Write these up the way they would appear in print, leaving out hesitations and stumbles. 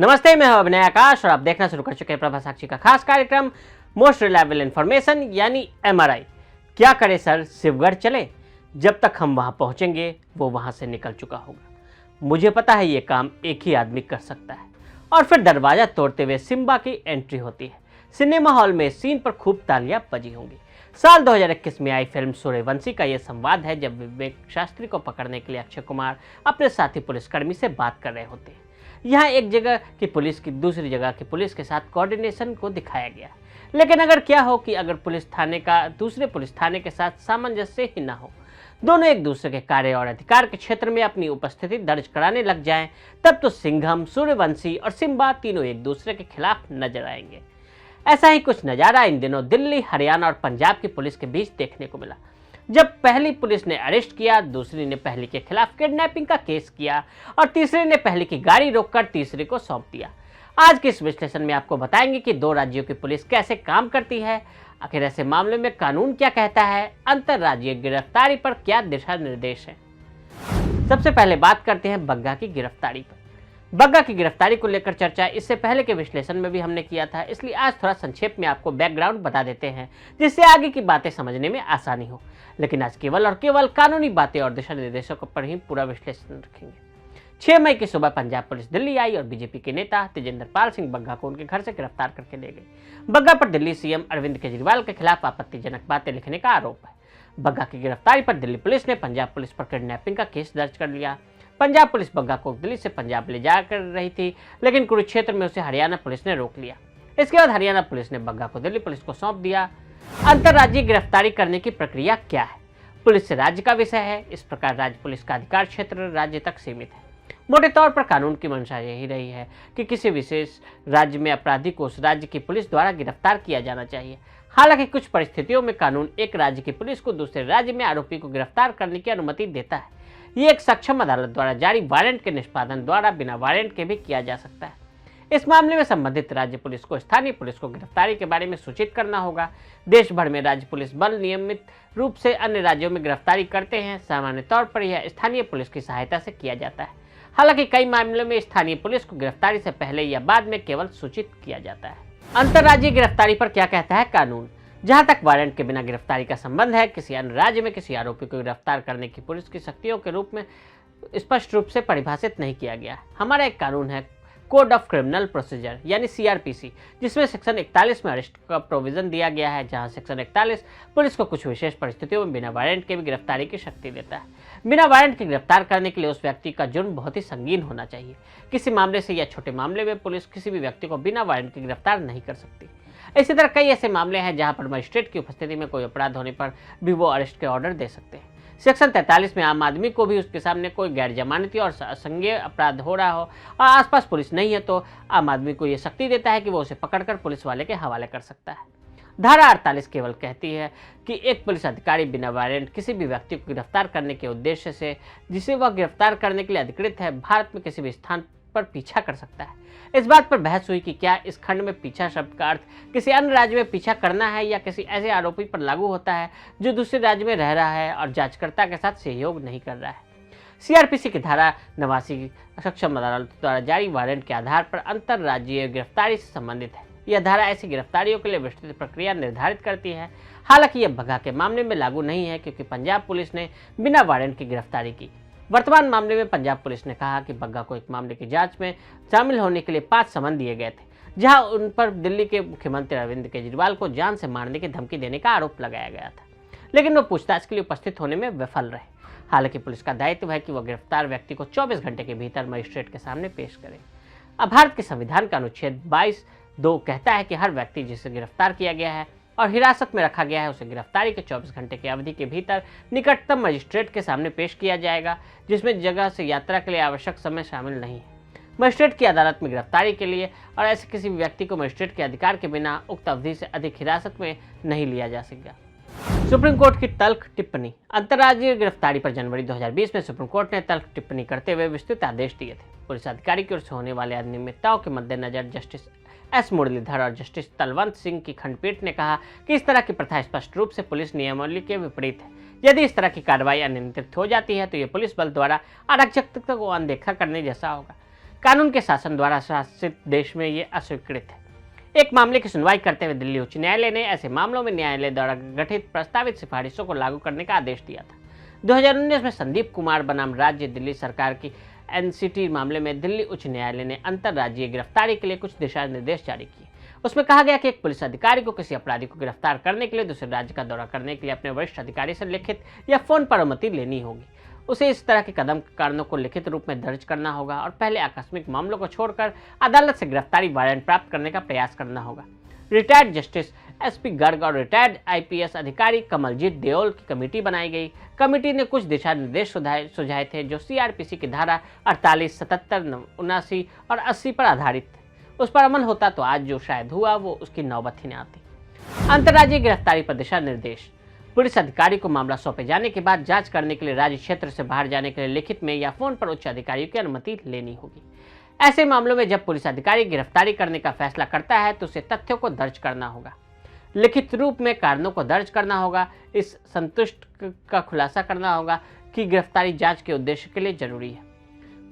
नमस्ते, मैं हूं अभिनय आकाश और आप देखना शुरू कर चुके हैं प्रभा साक्षी का खास कार्यक्रम मोस्ट रिलायबल इन्फॉर्मेशन यानी एमआरआई। क्या करें सर, शिवगढ़ चले? जब तक हम वहां पहुंचेंगे वो वहां से निकल चुका होगा। मुझे पता है ये काम एक ही आदमी कर सकता है। और फिर दरवाजा तोड़ते हुए सिम्बा की एंट्री होती है। सिनेमा हॉल में सीन पर खूब तालियां बजी होंगी। साल 2021 में आई फिल्म सूर्यवंशी का यह संवाद है जब विवेक शास्त्री को पकड़ने के लिए अक्षय कुमार अपने साथी पुलिसकर्मी से बात कर रहे होते हैं। यहाँ एक जगह की पुलिस की दूसरी जगह की पुलिस के साथ कोऑर्डिनेशन को दिखाया गया। लेकिन अगर क्या हो कि अगर पुलिस थाने का दूसरे पुलिस थाने के साथ सामंजस्य ही ना हो, दोनों एक दूसरे के कार्य और अधिकार के क्षेत्र में अपनी उपस्थिति दर्ज कराने लग जाएं, तब तो सिंघम, सूर्यवंशी और सिम्बा तीनों एक दूसरे के खिलाफ नजर आएंगे। ऐसा ही कुछ नजारा इन दिनों दिल्ली, हरियाणा और पंजाब की पुलिस के बीच देखने को मिला। जब पहली पुलिस ने अरेस्ट किया, दूसरी ने पहली के खिलाफ किडनैपिंग का केस किया और तीसरी ने पहली की गाड़ी रोककर तीसरी को सौंप दिया। आज के इस विश्लेषण में आपको बताएंगे कि दो राज्यों की पुलिस कैसे काम करती है, आखिर ऐसे मामले में कानून क्या कहता है, अंतर्राज्यीय गिरफ्तारी पर क्या दिशा निर्देश है। सबसे पहले बात करते हैं बग्गा की गिरफ्तारी पर। बग्गा की गिरफ्तारी को लेकर चर्चा इससे पहले के विश्लेषण में भी हमने किया था, इसलिए आज थोड़ा संक्षेप में आपको बैकग्राउंड बता देते हैं जिससे आगे की बातें समझने में आसानी हो। लेकिन आज केवल और केवल कानूनी बातें और दिशा निर्देशों पर ही पूरा विश्लेषण रखेंगे। 6 मई की सुबह पंजाब पुलिस दिल्ली आई और बीजेपी के नेता तेजेंद्र पाल सिंह बग्गा को उनके घर से गिरफ्तार करके ले गई। बग्गा पर दिल्ली सीएम अरविंद केजरीवाल के खिलाफ आपत्तिजनक बातें लिखने का आरोप है। बग्गा की गिरफ्तारी पर दिल्ली पुलिस ने पंजाब पुलिस पर किडनैपिंग का केस दर्ज कर लिया। पंजाब पुलिस बग्गा को दिल्ली से पंजाब ले जाकर रही थी, लेकिन कुरुक्षेत्र में उसे हरियाणा पुलिस ने रोक लिया। इसके बाद हरियाणा पुलिस ने बग्गा को दिल्ली पुलिस को सौंप दिया। अंतर्राज्यीय गिरफ्तारी करने की प्रक्रिया क्या है? पुलिस से राज्य का विषय है, इस प्रकार राज्य पुलिस का अधिकार क्षेत्र राज्य तक सीमित है। मोटे तौर पर कानून की मंशा यही रही है कि किसी विशेष राज्य में अपराधी को उस राज्य की पुलिस द्वारा गिरफ्तार किया जाना चाहिए। हालांकि कुछ परिस्थितियों में कानून एक राज्य की पुलिस को दूसरे राज्य में आरोपी को गिरफ्तार करने की अनुमति देता है। ये एक सक्षम अदालत द्वारा जारी वारंट के निष्पादन द्वारा बिना वारंट के भी किया जा सकता है। इस मामले में संबंधित राज्य पुलिस को स्थानीय पुलिस को गिरफ्तारी के बारे में सूचित करना होगा। देश भर में राज्य पुलिस बल नियमित रूप से अन्य राज्यों में गिरफ्तारी करते हैं। सामान्य तौर पर यह स्थानीय पुलिस की सहायता से किया जाता है। हालांकि कई मामलों में स्थानीय पुलिस को गिरफ्तारी से पहले या बाद में केवल सूचित किया जाता है। अंतर्राज्यीय गिरफ्तारी पर क्या कहता है कानून? जहां तक वारंट के बिना गिरफ्तारी का संबंध है, किसी अन्य राज्य में किसी आरोपी को गिरफ्तार करने की पुलिस की शक्तियों के रूप में स्पष्ट रूप से परिभाषित नहीं किया गया है। हमारा एक कानून है कोड ऑफ क्रिमिनल प्रोसीजर यानी सीआरपीसी, जिसमें सेक्शन 41 में अरेस्ट का प्रोविजन दिया गया है, जहां सेक्शन 41 पुलिस को कुछ विशेष परिस्थितियों में बिना वारंट के भी गिरफ्तारी की शक्ति देता है। बिना वारंट के गिरफ्तार करने के लिए उस व्यक्ति का जुर्म बहुत ही संगीन होना चाहिए। किसी मामले से या छोटे मामले में पुलिस किसी भी व्यक्ति को बिना वारंट के गिरफ्तार नहीं कर सकती। इसी तरह कई ऐसे मामले हैं जहां पर मजिस्ट्रेट की उपस्थिति में कोई अपराध होने पर भी वो अरेस्ट के ऑर्डर दे सकते हैं। सेक्शन 43 में आम आदमी को भी उसके सामने कोई गैर जमानती और असंज्ञेय अपराध हो रहा हो और आसपास पुलिस नहीं है तो आम आदमी को यह शक्ति देता है कि वो उसे पकड़कर पुलिस वाले के हवाले कर सकता है। धारा 48 केवल कहती है कि एक पुलिस अधिकारी बिना वारंट किसी भी व्यक्ति को गिरफ्तार करने के उद्देश्य से जिसे वह गिरफ्तार करने के लिए अधिकृत है भारत में किसी भी स्थान पर पीछा कर सकता है। इस बात पर बहस हुई कि क्या इस खंड में पीछा शब्द का अर्थ किसी अन्य राज्य में पीछा करना है या किसी ऐसे आरोपी पर लागू होता है जो दूसरे राज्य में रह रहा है और जांचकर्ता के साथ सहयोग नहीं कर रहा है। सीआरपीसी की धारा 89 सक्षम अदालत द्वारा जारी वारंट के आधार पर अंतर्राज्यीय गिरफ्तारी से संबंधित है। यह धारा ऐसी गिरफ्तारियों के लिए विस्तृत प्रक्रिया निर्धारित करती है। हालांकि यह बग्गा के मामले में लागू नहीं है क्योंकि पंजाब पुलिस ने बिना वारंट की गिरफ्तारी की। वर्तमान मामले में पंजाब पुलिस ने कहा कि बग्गा को एक मामले की जांच में शामिल होने के लिए 5 समन दिए गए थे, जहां उन पर दिल्ली के मुख्यमंत्री अरविंद केजरीवाल को जान से मारने की धमकी देने का आरोप लगाया गया था, लेकिन वो पूछताछ के लिए उपस्थित होने में विफल रहे। हालांकि पुलिस का दायित्व है कि वह गिरफ्तार व्यक्ति को 24 घंटे के भीतर मजिस्ट्रेट के सामने पेश करे। अब भारत के संविधान का अनुच्छेद 22(2) कहता है कि हर व्यक्ति जिसे गिरफ्तार किया गया है और हिरासत में रखा गया है उसे गिरफ्तारी के 24 घंटे की अवधि के भीतर निकटतम मजिस्ट्रेट के सामने पेश किया जाएगा, जिसमें जगह से यात्रा के लिए आवश्यक समय शामिल नहीं है। मजिस्ट्रेट की अदालत में गिरफ्तारी के लिए और ऐसे किसी भी व्यक्ति को मजिस्ट्रेट के अधिकार के बिना उक्त अवधि से अधिक हिरासत में नहीं लिया जा सकेगा। सुप्रीम कोर्ट की तल्ख टिप्पणी। अंतर्राज्यीय गिरफ्तारी पर जनवरी 2020 में सुप्रीम कोर्ट ने तल्ख टिप्पणी करते हुए विस्तृत आदेश दिए थे। पुलिस अधिकारी की ओर से होने वाले अनियमितताओं के मद्देनजर जस्टिस एस मुरलीधर और जस्टिस तलवंत सिंह की खंडपीठ ने कहा कि इस तरह की प्रथा स्पष्ट रूप से पुलिस नियमावली के विपरीत है। यदि इस तरह की कार्रवाई अनियंत्रित हो जाती है तो ये पुलिस बल द्वारा अराजकता को अनदेखा करने जैसा होगा। कानून के शासन द्वारा शासित देश में ये अस्वीकृत है। एक मामले की सुनवाई करते हुए दिल्ली उच्च न्यायालय ने ऐसे मामलों में न्यायालय द्वारा गठित प्रस्तावित सिफारिशों को लागू करने का आदेश दिया था। 2019 में संदीप कुमार बनाम राज्य दिल्ली सरकार की एनसीटी मामले में दिल्ली उच्च न्यायालय ने अंतर्राज्यीय गिरफ्तारी के लिए कुछ दिशा निर्देश जारी किए। उसमें कहा गया कि एक पुलिस अधिकारी को किसी अपराधी को गिरफ्तार करने के लिए दूसरे राज्य का दौरा करने के लिए अपने वरिष्ठ अधिकारी से लिखित या फोन पर अनुमति लेनी होगी। उसे इस तरह के कदम कारणों को लिखित रूप में दर्ज करना होगा और पहले आकस्मिक मामलों को छोड़कर अदालत से गिरफ्तारी वारंट प्राप्त करने का प्रयास करना होगा। रिटायर्ड जस्टिस एसपी गर्ग और रिटायर्ड आईपीएस अधिकारी कमलजीत देओल की कमेटी बनाई गई। कमेटी ने कुछ दिशा निर्देश सुझाए थे जो सीआरपीसी की धारा 48, 77, 79 और 80 पर आधारित थे। उस पर अमल होता तो आज जो शायद हुआ वो उसकी नौबत ही न आती। अंतर्राज्यीय गिरफ्तारी पर दिशा निर्देश। पुलिस अधिकारी को मामला सौंपे जाने के बाद जांच करने के लिए राज्य क्षेत्र से बाहर जाने के लिए लिखित में या फोन पर उच्च अधिकारियों की अनुमति लेनी होगी। ऐसे मामलों में जब पुलिस अधिकारी गिरफ्तारी करने का फैसला करता है तो उसे तथ्यों को दर्ज करना होगा, लिखित रूप में कारणों को दर्ज करना होगा, इस संतुष्ट का खुलासा करना होगा कि गिरफ्तारी जांच के उद्देश्य के लिए जरूरी है।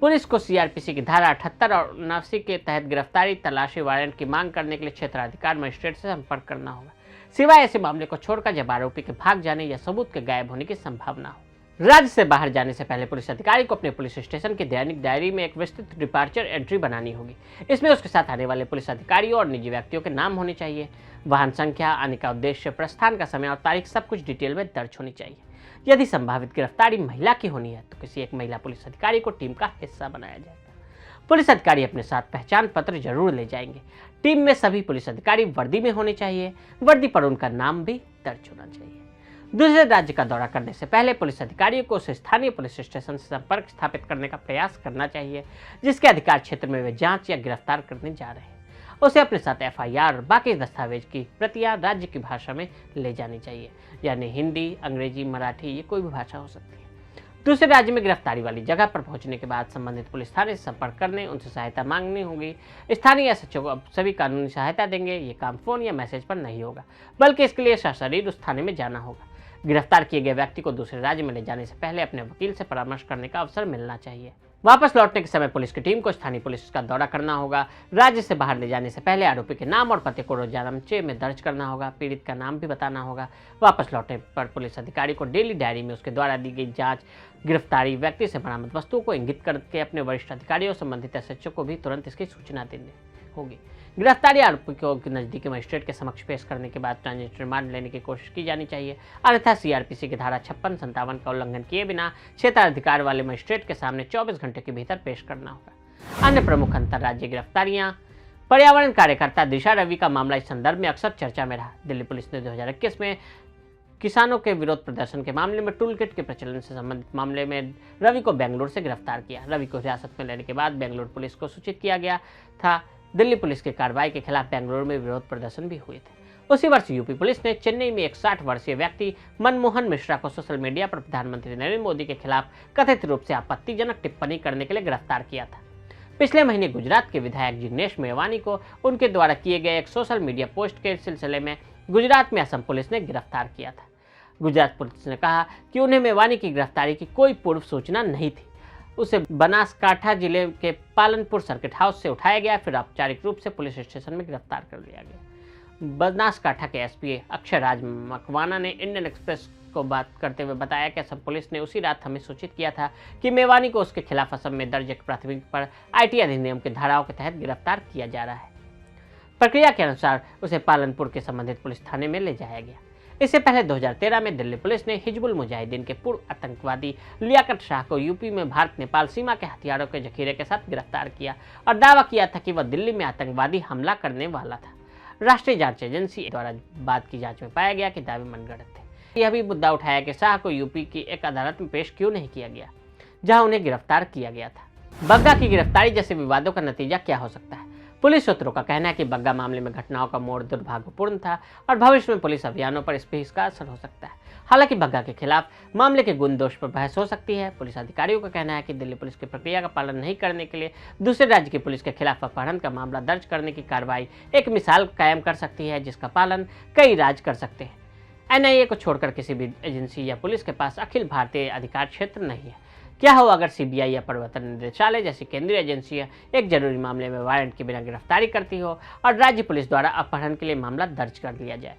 पुलिस को सीआरपीसी की धारा 78 और 79 के तहत गिरफ्तारी तलाशी वारंट की मांग करने के लिए क्षेत्राधिकार मजिस्ट्रेट से संपर्क करना होगा, सिवाय ऐसे मामले को छोड़कर जब आरोपी के भाग जाने या सबूत के गायब होने की संभावना हो। राज्य से बाहर जाने से पहले पुलिस अधिकारी को अपने पुलिस स्टेशन की दैनिक डायरी में एक विस्तृत डिपार्चर एंट्री बनानी होगी। इसमें उसके साथ आने वाले पुलिस अधिकारियों और निजी व्यक्तियों के नाम होने चाहिए, वाहन संख्या, आने का उद्देश्य, प्रस्थान का समय और तारीख सब कुछ डिटेल में दर्ज होनी चाहिए। यदि संभावित गिरफ्तारी महिला की होनी है तो किसी एक महिला पुलिस अधिकारी को टीम का हिस्सा बनाया जाएगा। पुलिस अधिकारी अपने साथ पहचान पत्र जरूर ले जाएंगे। टीम में सभी पुलिस अधिकारी वर्दी में होने चाहिए, वर्दी पर उनका नाम भी दर्ज होना चाहिए। दूसरे राज्य का दौरा करने से पहले पुलिस अधिकारियों को उस स्थानीय पुलिस स्टेशन से संपर्क स्थापित करने का प्रयास करना चाहिए जिसके अधिकार क्षेत्र में वे जांच या गिरफ्तार करने जा रहे हैं। उसे अपने साथ एफआईआर और बाकी दस्तावेज की प्रतियां राज्य की भाषा में ले जानी चाहिए, यानी हिंदी, अंग्रेजी, मराठी, ये कोई भी भाषा हो सकती है। दूसरे राज्य में गिरफ्तारी वाली जगह पर पहुंचने के बाद संबंधित पुलिस थाने से संपर्क करने, उनसे सहायता मांगनी होगी। स्थानीय एसएचओ को सभी कानूनी सहायता देंगे। ये काम फोन या मैसेज पर नहीं होगा, बल्कि इसके लिए सशरीर उस थाने में जाना होगा। गिरफ्तार किए गए व्यक्ति को दूसरे राज्य में ले जाने से पहले अपने वकील से परामर्श करने का अवसर मिलना चाहिए। वापस लौटने के समय पुलिस की टीम को स्थानीय पुलिस का दौरा करना होगा। राज्य से बाहर ले जाने से पहले आरोपी के नाम और पते को रोजानामचे में दर्ज करना होगा। पीड़ित का नाम भी बताना होगा। वापस लौटने पर पुलिस अधिकारी को डेली डायरी में उसके द्वारा दी गई जांच, गिरफ्तारी, व्यक्ति से बरामद वस्तुओं को इंगित करके अपने वरिष्ठ अधिकारियों संबंधित एसएचओ को भी तुरंत इसकी सूचना देनी होगी। गिरफ्तारी आरोपी को नजदीकी मजिस्ट्रेट के समक्ष पेश करने के बाद ट्रांजिट रिमांड लेने की कोशिश की जानी चाहिए, अन्यथा सीआरपीसी की धारा 56-57 का उल्लंघन किए बिना क्षेत्राधिकार वाले मजिस्ट्रेट के सामने 24 घंटे के भीतर पेश करना होगा। अन्य प्रमुख अंतर्राज्यीय गिरफ्तारियां। पर्यावरण कार्यकर्ता दिशा रवि का मामला इस संदर्भ में अक्सर चर्चा में रहा। दिल्ली पुलिस ने 2021 में किसानों के विरोध प्रदर्शन के मामले में टूल किट के प्रचलन से संबंधित मामले में रवि को बेंगलुरु से गिरफ्तार किया। रवि को हिरासत में लेने के बाद बेंगलुरु पुलिस को सूचित किया गया था। दिल्ली पुलिस की कार्रवाई के खिलाफ बेंगलुरु में विरोध प्रदर्शन भी हुए थे। उसी वर्ष यूपी पुलिस ने चेन्नई में एक 60 वर्षीय व्यक्ति मनमोहन मिश्रा को सोशल मीडिया पर प्रधानमंत्री नरेंद्र मोदी के खिलाफ कथित रूप से आपत्तिजनक टिप्पणी करने के लिए गिरफ्तार किया था। पिछले महीने गुजरात के विधायक जिग्नेश मेवानी को उनके द्वारा किए गए एक सोशल मीडिया पोस्ट के सिलसिले में गुजरात में असम पुलिस ने गिरफ्तार किया था। गुजरात पुलिस ने कहा कि उन्हें मेवानी की गिरफ्तारी की कोई पूर्व सूचना नहीं थी। उसे बनासकांठा जिले के पालनपुर सर्किट हाउस से उठाया गया, फिर औपचारिक रूप से पुलिस स्टेशन में गिरफ्तार कर लिया गया। बनासकांठा के एसपी अक्षय राज मकवाना ने इंडियन एक्सप्रेस को बात करते हुए बताया कि असम पुलिस ने उसी रात हमें सूचित किया था कि मेवानी को उसके खिलाफ असम में दर्ज एक प्राथमिकी पर आईटी अधिनियम की धाराओं के तहत गिरफ्तार किया जा रहा है। प्रक्रिया के अनुसार उसे पालनपुर के संबंधित पुलिस थाने में ले जाया गया। इससे पहले 2013 में दिल्ली पुलिस ने हिजबुल मुजाहिदीन के पूर्व आतंकवादी लियाकत शाह को यूपी में भारत नेपाल सीमा के हथियारों के जखीरे के साथ गिरफ्तार किया और दावा किया था कि वह दिल्ली में आतंकवादी हमला करने वाला था। राष्ट्रीय जांच एजेंसी द्वारा बाद की जांच में पाया गया कि दावे मनगढ़ंत थे। यह भी मुद्दा उठाया कि शाह को यूपी की एक अदालत में पेश क्यों नहीं किया गया जहां उन्हें गिरफ्तार किया गया था। बग्गा की गिरफ्तारी जैसे विवादों का नतीजा क्या हो सकता है? पुलिस सूत्रों का कहना है कि बग्गा मामले में घटनाओं का मोड़ दुर्भाग्यपूर्ण था और भविष्य में पुलिस अभियानों पर इस पे इसका असर हो सकता है। हालांकि बग्गा के खिलाफ मामले के गुण दोष पर बहस हो सकती है। पुलिस अधिकारियों का कहना है कि दिल्ली पुलिस की प्रक्रिया का पालन नहीं करने के लिए दूसरे राज्य की पुलिस के खिलाफ अपहरण का मामला दर्ज करने की कार्रवाई एक मिसाल कायम कर सकती है जिसका पालन कई राज्य कर सकते हैं। एनआईए को छोड़कर किसी भी एजेंसी या पुलिस के पास अखिल भारतीय अधिकार क्षेत्र नहीं है। क्या हो अगर सीबीआई या प्रवर्तन निदेशालय जैसी केंद्रीय एजेंसियां एक जरूरी मामले में वारंट के बिना गिरफ्तारी करती हो और राज्य पुलिस द्वारा अपहरण के लिए मामला दर्ज कर लिया जाए।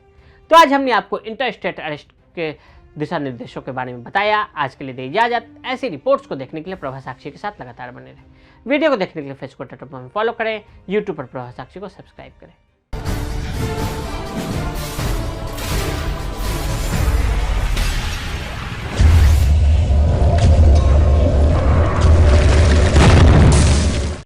तो आज हमने आपको इंटर स्टेट अरेस्ट के दिशा निर्देशों के बारे में बताया। आज के लिए दे इजाजत। ऐसी रिपोर्ट्स को देखने के लिए प्रभा साक्षी के साथ लगातार बने रहें। वीडियो को देखने के लिए फेसबुक पर फॉलो करें, यूट्यूब पर प्रभा साक्षी को सब्सक्राइब करें।